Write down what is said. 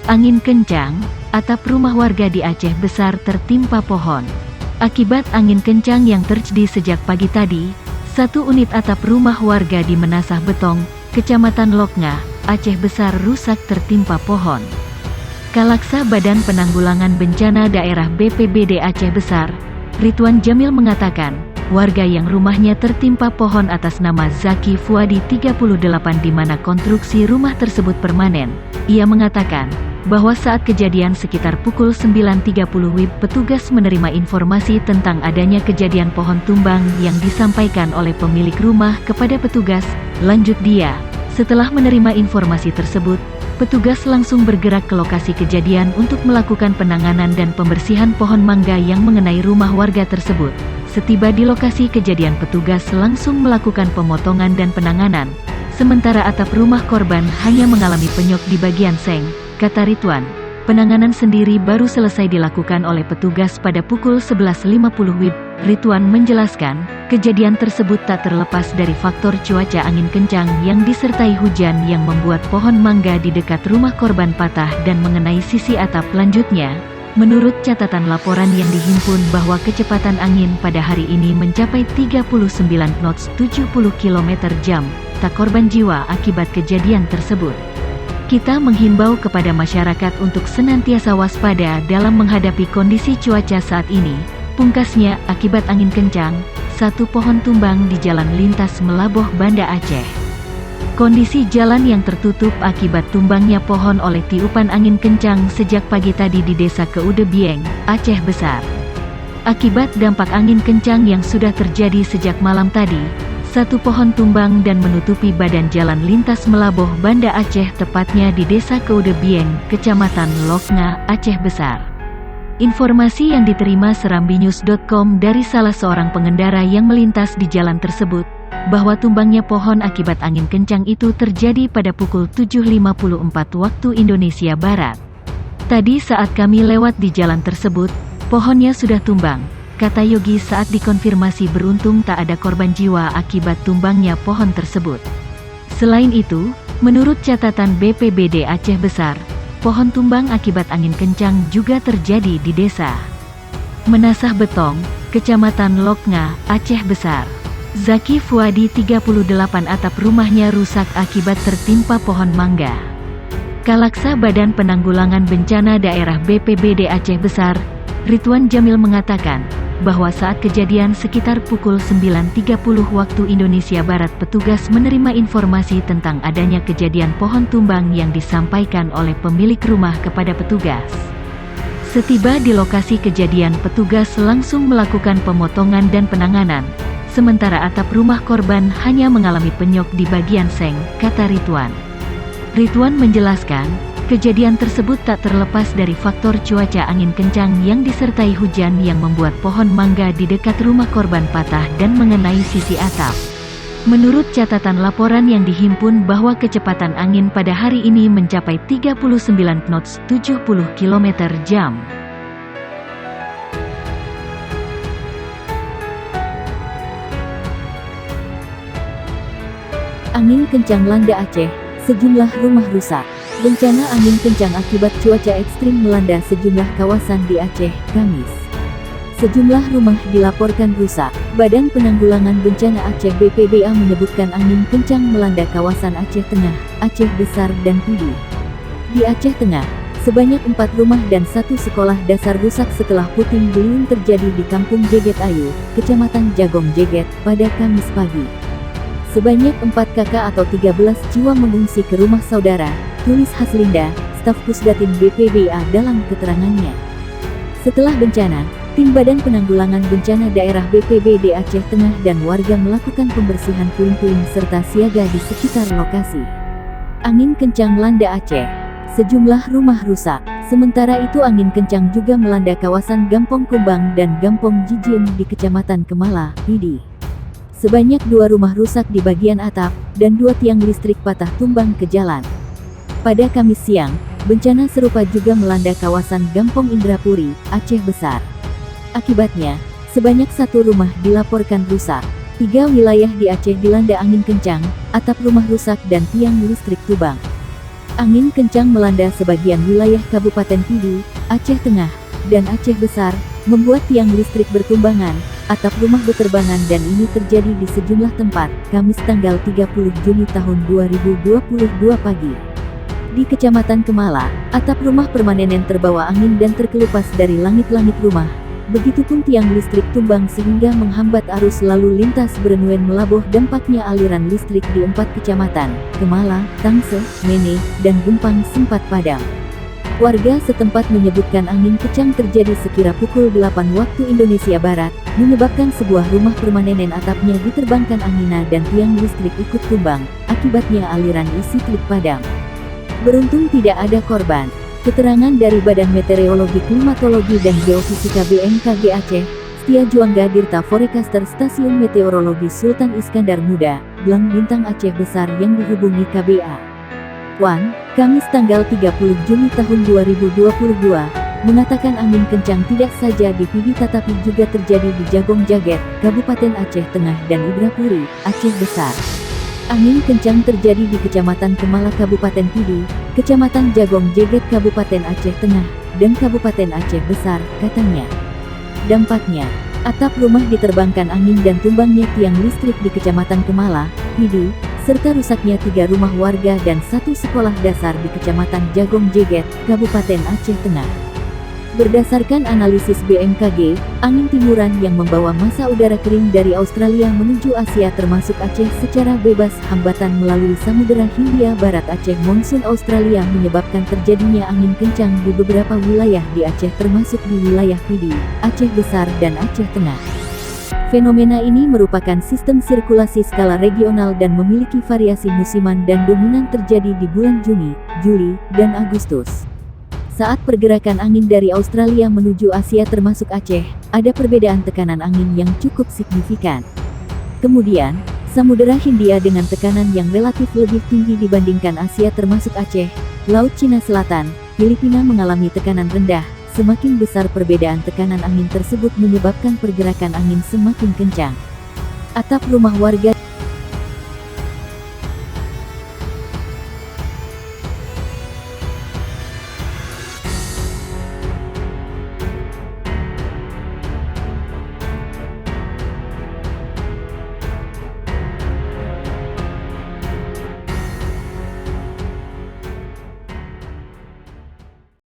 Angin kencang, atap rumah warga di Aceh Besar tertimpa pohon. Akibat angin kencang yang terjadi sejak pagi tadi, satu unit atap rumah warga di Menasah Betong, Kecamatan Loknga, Aceh Besar rusak tertimpa pohon. Kalaksa Badan Penanggulangan Bencana Daerah BPBD Aceh Besar, Ridwan Jamil mengatakan, warga yang rumahnya tertimpa pohon atas nama Zaki Fuadi 38 di mana konstruksi rumah tersebut permanen. Ia mengatakan, bahwa saat kejadian sekitar pukul 9.30 WIB petugas menerima informasi tentang adanya kejadian pohon tumbang yang disampaikan oleh pemilik rumah kepada petugas, lanjut dia. Setelah menerima informasi tersebut, petugas langsung bergerak ke lokasi kejadian untuk melakukan penanganan dan pembersihan pohon mangga yang mengenai rumah warga tersebut. Setiba di lokasi kejadian petugas langsung melakukan pemotongan dan penanganan, sementara atap rumah korban hanya mengalami penyok di bagian seng, kata Ridwan. Penanganan sendiri baru selesai dilakukan oleh petugas pada pukul 11.50 WIB. Ridwan menjelaskan, kejadian tersebut tak terlepas dari faktor cuaca angin kencang yang disertai hujan yang membuat pohon mangga di dekat rumah korban patah dan mengenai sisi atap. Lanjutnya, menurut catatan laporan yang dihimpun bahwa kecepatan angin pada hari ini mencapai 39 knots 70 km/jam, tak korban jiwa akibat kejadian tersebut. Kita menghimbau kepada masyarakat untuk senantiasa waspada dalam menghadapi kondisi cuaca saat ini. Pungkasnya, akibat angin kencang, satu pohon tumbang di jalan lintas Melaboh Banda Aceh. Kondisi jalan yang tertutup akibat tumbangnya pohon oleh tiupan angin kencang sejak pagi tadi di Desa Keude Bieng, Aceh Besar. Akibat dampak angin kencang yang sudah terjadi sejak malam tadi, satu pohon tumbang dan menutupi badan jalan lintas Melaboh Banda Aceh tepatnya di Desa Keude Bieng, Kecamatan Loknga, Aceh Besar. Informasi yang diterima serambinews.com dari salah seorang pengendara yang melintas di jalan tersebut, bahwa tumbangnya pohon akibat angin kencang itu terjadi pada pukul 7.54 waktu Indonesia Barat. Tadi saat kami lewat di jalan tersebut, pohonnya sudah tumbang, kata Yogi saat dikonfirmasi. Beruntung tak ada korban jiwa akibat tumbangnya pohon tersebut. Selain itu, menurut catatan BPBD Aceh Besar, pohon tumbang akibat angin kencang juga terjadi di Desa Menasah Betong, Kecamatan Loknga, Aceh Besar. Zaki Fuadi 38 atap rumahnya rusak akibat tertimpa pohon mangga. Kalaksa Badan Penanggulangan Bencana Daerah BPBD Aceh Besar, Ridwan Jamil mengatakan, bahwa saat kejadian sekitar pukul 9.30 waktu Indonesia Barat petugas menerima informasi tentang adanya kejadian pohon tumbang yang disampaikan oleh pemilik rumah kepada petugas. Setiba di lokasi kejadian petugas langsung melakukan pemotongan dan penanganan, sementara atap rumah korban hanya mengalami penyok di bagian seng, kata Ridwan. Ridwan menjelaskan, kejadian tersebut tak terlepas dari faktor cuaca angin kencang yang disertai hujan yang membuat pohon mangga di dekat rumah korban patah dan mengenai sisi atap. Menurut catatan laporan yang dihimpun bahwa kecepatan angin pada hari ini mencapai 39 knots 70 km/jam. Angin kencang melanda Aceh, sejumlah rumah rusak. Bencana angin kencang akibat cuaca ekstrim melanda sejumlah kawasan di Aceh, Kamis. Sejumlah rumah dilaporkan rusak. Badan Penanggulangan Bencana Aceh BPBA menyebutkan angin kencang melanda kawasan Aceh Tengah, Aceh Besar dan Pidi. Di Aceh Tengah, sebanyak 4 rumah dan 1 sekolah dasar rusak setelah puting beliung terjadi di Kampung Jeget Ayu, Kecamatan Jagong Jeget, pada Kamis pagi. Sebanyak 4 kakak atau 13 jiwa mengungsi ke rumah saudara, tulis Haslinda, staf Pusdatin BPBA dalam keterangannya. Setelah bencana, tim Badan Penanggulangan Bencana Daerah BPBD Aceh Tengah dan warga melakukan pembersihan puing-puing serta siaga di sekitar lokasi. Angin kencang melanda Aceh. Sejumlah rumah rusak. Sementara itu angin kencang juga melanda kawasan Gampong Kumbang dan Gampong Jijin di Kecamatan Kemala, Pidi. Sebanyak 2 rumah rusak di bagian atap, dan 2 tiang listrik patah tumbang ke jalan. Pada Kamis siang, bencana serupa juga melanda kawasan Gampong Indrapuri, Aceh Besar. Akibatnya, sebanyak 1 rumah dilaporkan rusak. 3 wilayah di Aceh dilanda angin kencang, atap rumah rusak dan tiang listrik tumbang. Angin kencang melanda sebagian wilayah Kabupaten Pidi, Aceh Tengah, dan Aceh Besar, membuat tiang listrik bertumbangan, atap rumah beterbangan dan ini terjadi di sejumlah tempat, Kamis tanggal 30 Juni tahun 2022 pagi. Di Kecamatan Kemala, atap rumah permanen terbawa angin dan terkelupas dari langit-langit rumah. Begitupun tiang listrik tumbang sehingga menghambat arus lalu lintas Berenuen Melabuh. Dampaknya aliran listrik di 4 kecamatan, Kemala, Tangsel, Mene, dan Gempang sempat padam. Warga setempat menyebutkan angin kencang terjadi sekira pukul 8 waktu Indonesia Barat, menyebabkan sebuah rumah permanen atapnya diterbangkan angin dan tiang listrik ikut tumbang, akibatnya aliran listrik padam. Beruntung tidak ada korban. Keterangan dari Badan Meteorologi Klimatologi dan Geofisika BMKG Aceh, Setia Juangga Dirta Forecaster Stasiun Meteorologi Sultan Iskandar Muda, Blang Bintang Aceh Besar yang dihubungi KBA. Kamis tanggal 30 Juni tahun 2022, mengatakan angin kencang tidak saja di Pidi tetapi juga terjadi di Jagong Jaget, Kabupaten Aceh Tengah dan Ibrapuri, Aceh Besar. Angin kencang terjadi di Kecamatan Kemala Kabupaten Pidi, Kecamatan Jagong Jaget Kabupaten Aceh Tengah, dan Kabupaten Aceh Besar, katanya. Dampaknya, atap rumah diterbangkan angin dan tumbangnya tiang listrik di Kecamatan Kemala, Pidi, serta rusaknya 3 rumah warga dan 1 sekolah dasar di Kecamatan Jagong Jaget, Kabupaten Aceh Tengah. Berdasarkan analisis BMKG, angin timuran yang membawa massa udara kering dari Australia menuju Asia termasuk Aceh secara bebas hambatan melalui Samudera Hindia Barat Aceh monsun Australia menyebabkan terjadinya angin kencang di beberapa wilayah di Aceh termasuk di wilayah Pidi, Aceh Besar dan Aceh Tengah. Fenomena ini merupakan sistem sirkulasi skala regional dan memiliki variasi musiman dan dominan terjadi di bulan Juni, Juli, dan Agustus. Saat pergerakan angin dari Australia menuju Asia termasuk Aceh, ada perbedaan tekanan angin yang cukup signifikan. Kemudian, Samudera Hindia dengan tekanan yang relatif lebih tinggi dibandingkan Asia termasuk Aceh, Laut Cina Selatan, Filipina mengalami tekanan rendah. Semakin besar perbedaan tekanan angin tersebut menyebabkan pergerakan angin semakin kencang. Atap rumah warga